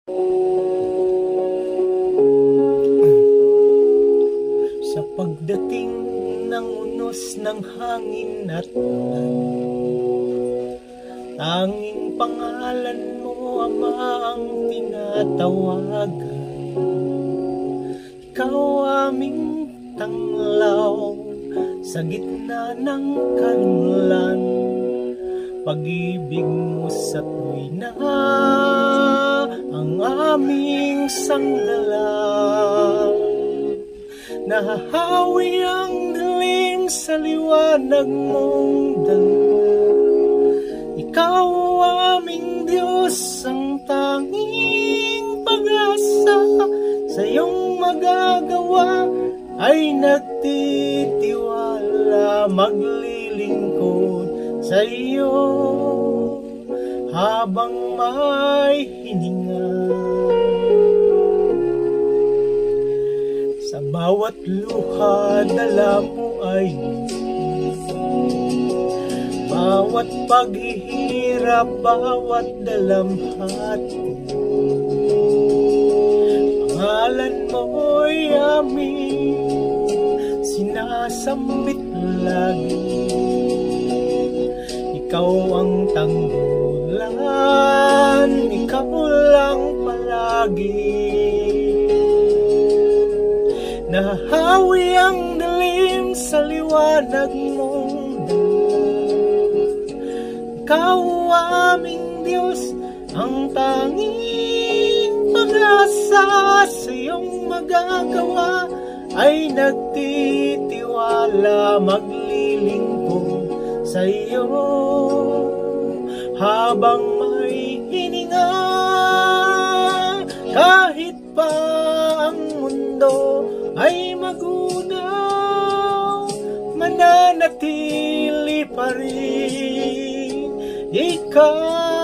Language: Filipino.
Sa pagdating ng unos ng hangin at ulan, tanging pangalan mo, Ama, ang tinatawagan. Ikaw aming tanglaw sa gitna ng kalulan, pag-ibig mo sa tuwina ang aming sanggalang. Nahahawi ang dilim sa liwanag mong dala. Ikaw aming Diyos, ang tanging pag-asa. Sa iyong magagawa ay nagtitiwala, maglilingkod sa iyo habang may hininga. Sa bawat luha dala mo ay bawat paghihirap, bawat dalamhati. Pangalan mo'y aming sinasambit lagi. Ikaw ang tanggulan, ikaw lang palagi. Nahahawi ang dilim sa liwanag mong dala. Ikaw aming Diyos, ang tanging pag-asa. Sa iyong magagawa ay nagtitiwala, maglilingkod sa iyo habang may hininga. Kahit pa ang mundo ay magunaw, mananatili pa rin ikaw.